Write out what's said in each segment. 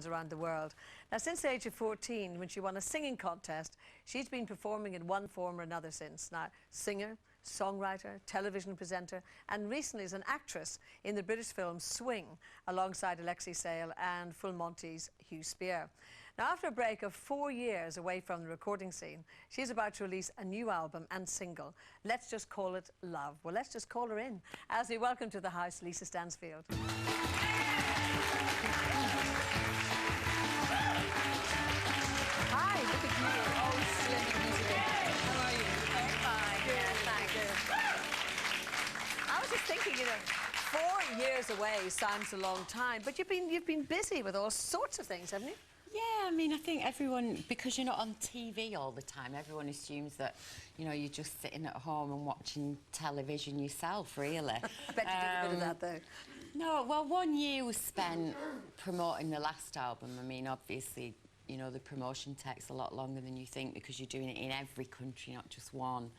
fans around the world. Now, since the age of 14, when she won a singing contest, she's been performing in one form or another since. Now, singer, songwriter, television presenter, and recently as an actress in the British film Swing, alongside Alexei Sayle and Full Monty's Hugh Spear. Now, after a break of 4 years away from the recording scene, she's about to release a new album and single. Let's just call it Love. Well, let's just call her in as we welcome to the house Lisa Stansfield. Hi, look at you. Oh, slim and beautiful. How are you? Very fine. Good, thank you. I was just thinking, you know, 4 years away sounds a long time, but you've been busy with all sorts of things, haven't you? Yeah, I mean, I think everyone, because you're not on TV all the time, everyone assumes that, you know, you're just sitting at home and watching television yourself, really. I bet you did a bit of that, though. No, well, 1 year was spent promoting the last album. I mean, obviously, you know, the promotion takes a lot longer than you think because you're doing it in every country, not just one.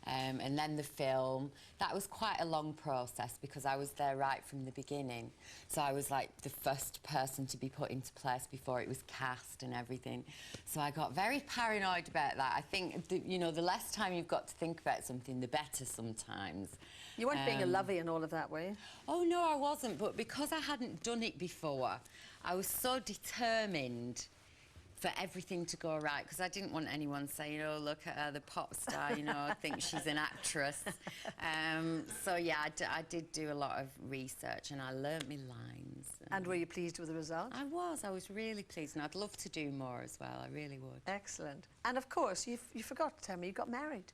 And then the film, that was quite a long process because I was there right from the beginning. So I was like the first person to be put into place before it was cast and everything. So I got very paranoid about that. I think, you know, the less time you've got to think about something, the better sometimes. You weren't being a lovey and all of that, were you? Oh, no, I wasn't. But because I hadn't done it before, I was so determined for everything to go right, because I didn't want anyone saying, oh, look at her, the pop star, you know, I think she's an actress. So, yeah, I did do a lot of research and I learnt my lines. And were you pleased with the result? I was really pleased, and I'd love to do more as well, I really would. Excellent. And, of course, you forgot to tell me you got married.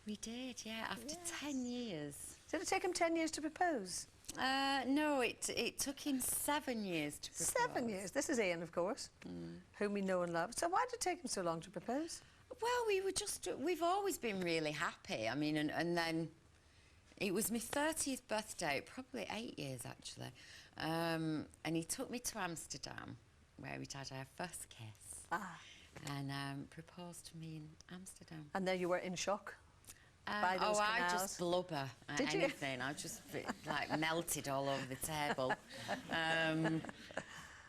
We did, yeah, after 10 years. Did it take him 10 years to propose? No, it took him 7 years to propose. 7 years. This is Ian, of course, whom we know and love. So why did it take him so long to propose? Well, we've always been really happy. I mean, and then it was my 30th birthday, probably 8 years actually, and he took me to Amsterdam, where we'd had our first kiss, and proposed to me in Amsterdam. And there you were in shock? By those I canals. just blubber at Did anything. I just like melted all over the table.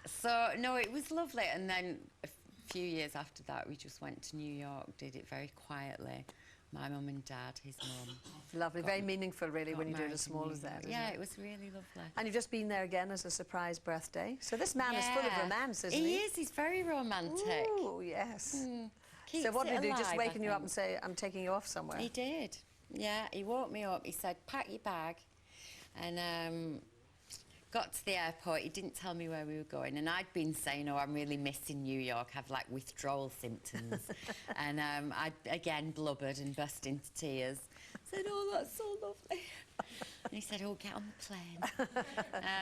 So no, it was lovely. And then a few years after that, we just went to New York, did it very quietly. My mum and dad, his mum. Lovely, very meaningful, really, when you do it as small as that. Yeah, it was really lovely. And you've just been there again as a surprise birthday. So this man is full of romance, isn't he? He is. He's very romantic. Oh yes. Keeps So what did he do? alive, Just waking you up and say, I'm taking you off somewhere? He did. Yeah, he woke me up. He said, pack your bag. And got to the airport. He didn't tell me where we were going. And I'd been saying, oh, I'm really missing New York. I have, like, withdrawal symptoms. And I, again, blubbered and burst into tears. Said, oh, that's so lovely. And he said, oh, get on the plane.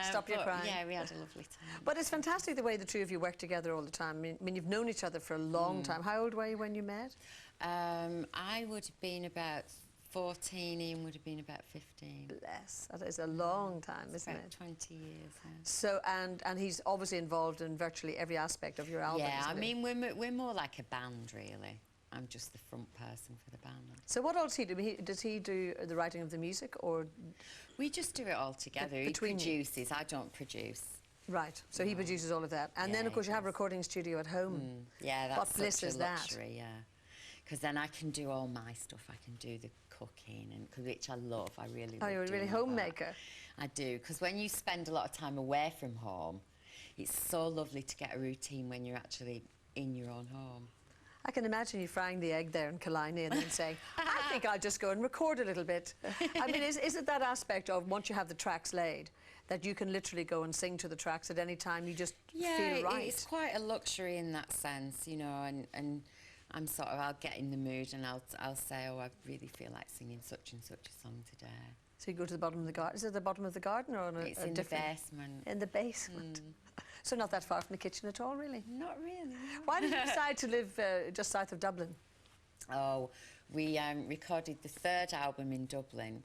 Stop your crying. Yeah, we had a lovely time. But it's fantastic the way the two of you work together all the time. I mean, you've known each other for a long time. How old were you when you met? I would have been about 14, Ian would have been about 15. Bless. That is a long time, isn't about it? 20 years, yeah. So, and he's obviously involved in virtually every aspect of your album, yeah, I isn't he? mean, we're more like a band, really. I'm just the front person for the band. So what else does he do? Does he do the writing of the music, or...? We just do it all together. He produces, I don't produce. Right, so he produces all of that. And then, of course, you have a recording studio at home. Yeah, that's what bliss such is a luxury, that? yeah. Because then I can do all my stuff. I can do the cooking, and which I love. I really love. Oh, you're a really doing homemaker. I do, because when you spend a lot of time away from home, it's so lovely to get a routine when you're actually in your own home. I can imagine you frying the egg there in Killiney and then saying, I think I'll just go and record a little bit. I mean, is it that aspect of once you have the tracks laid, that you can literally go and sing to the tracks at any time, you just feel right? Yeah, it's quite a luxury in that sense, you know, and I'm sort of, I'll get in the mood and I'll say, oh, I really feel like singing such and such a song today. So you go to the bottom of the garden. Is it the bottom of the garden or it's in the basement? In the basement. So not that far from the kitchen at all, really? Not really. Why did you decide to live just south of Dublin? Oh, we recorded the 3rd album in Dublin,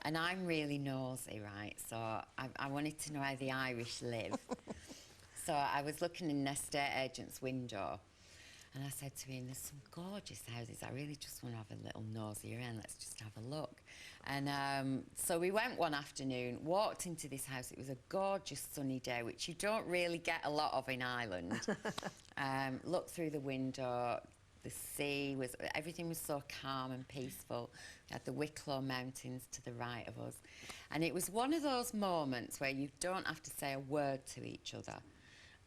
and I'm really nosy, right? So I wanted to know how the Irish live. So I was looking in an estate agent's window, and I said to him, there's some gorgeous houses. I really just want to have a little nosy around. Let's just have a look. And so we went one afternoon, walked into this house. It was a gorgeous sunny day, which you don't really get a lot of in Ireland. Looked through the window, the sea was, everything was so calm and peaceful. We had the Wicklow Mountains to the right of us. And it was one of those moments where you don't have to say a word to each other.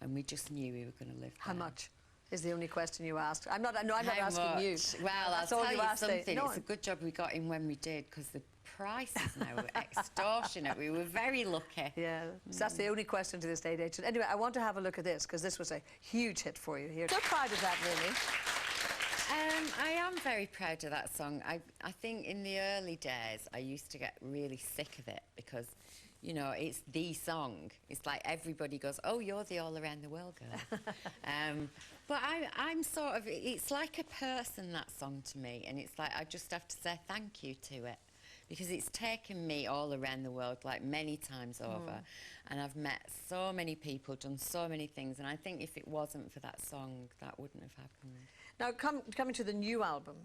And we just knew we were going to live there. How much is the only question you asked? I'm not asking you. Well, I'll That's all tell you you asked, something. no. It's a good job we got in when we did, because the prices now were extortionate. We were very lucky. Yeah, so that's the only question to the estate agent. Anyway, I want to have a look at this, because this was a huge hit for you here. So proud of that, really. I am very proud of that song. I think in the early days I used to get really sick of it because, you know, it's the song. It's like everybody goes, oh, you're the all around the world girl. But I'm sort of, it's like a person, that song to me, and it's like I just have to say thank you to it, because it's taken me all around the world, like many times over, and I've met so many people, done so many things, and I think if it wasn't for that song, that wouldn't have happened. Now, coming to the new album,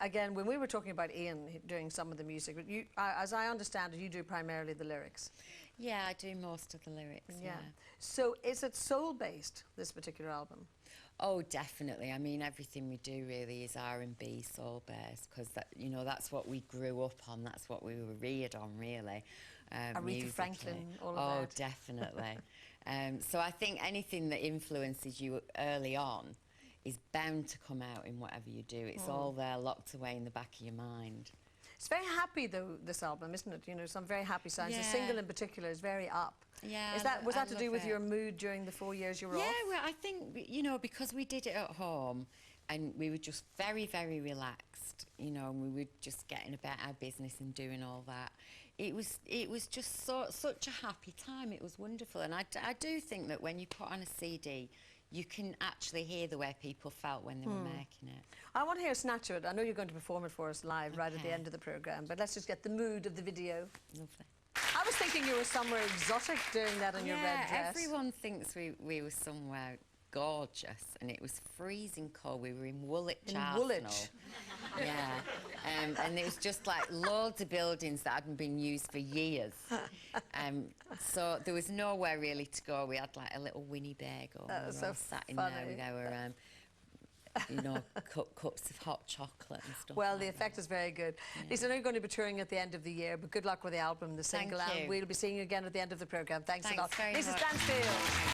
again, when we were talking about Ian doing some of the music, you, as I understand it, you do primarily the lyrics. Yeah, I do most of the lyrics, yeah. So is it soul-based, this particular album? Oh, definitely. I mean, everything we do really is R&B, soul-based, because, you know, that's what we grew up on, that's what we were reared on, really. Aretha Franklin, all of that. Oh, that. definitely. So I think anything that influences you early on is bound to come out in whatever you do. It's all there, locked away in the back of your mind. It's very happy, though, this album, isn't it? You know, some very happy sounds. Yeah. The single in particular is very up. Yeah, Was that to do with it. your mood during the 4 years you were off? Yeah, well, I think, you know, because we did it at home and we were just very, very relaxed, you know, and we were just getting about our business and doing all that. It was just such a happy time. It was wonderful. And I do think that when you put on a CD, you can actually hear the way people felt when they were making it. I want to hear a snatch of it. I know you're going to perform it for us live right at the end of the programme, but let's just get the mood of the video. Lovely. I was thinking you were somewhere exotic doing that in your red dress. Yeah, everyone thinks we were somewhere gorgeous, and it was freezing cold. We were in Woolwich, Arsenal. Woolwich? Yeah, and it was just like loads of buildings that hadn't been used for years. So there was nowhere really to go. We had like a little Winnebago. That was we were all so sat in funny. there with our you know, cups of hot chocolate and stuff. Well, like the effect that. is very good. Yeah. Lisa, I know you're going to be touring at the end of the year, but good luck with the album, the single, Thank you. and we'll be seeing you again at the end of the programme. Thanks a lot. Very Lisa much. Stansfield.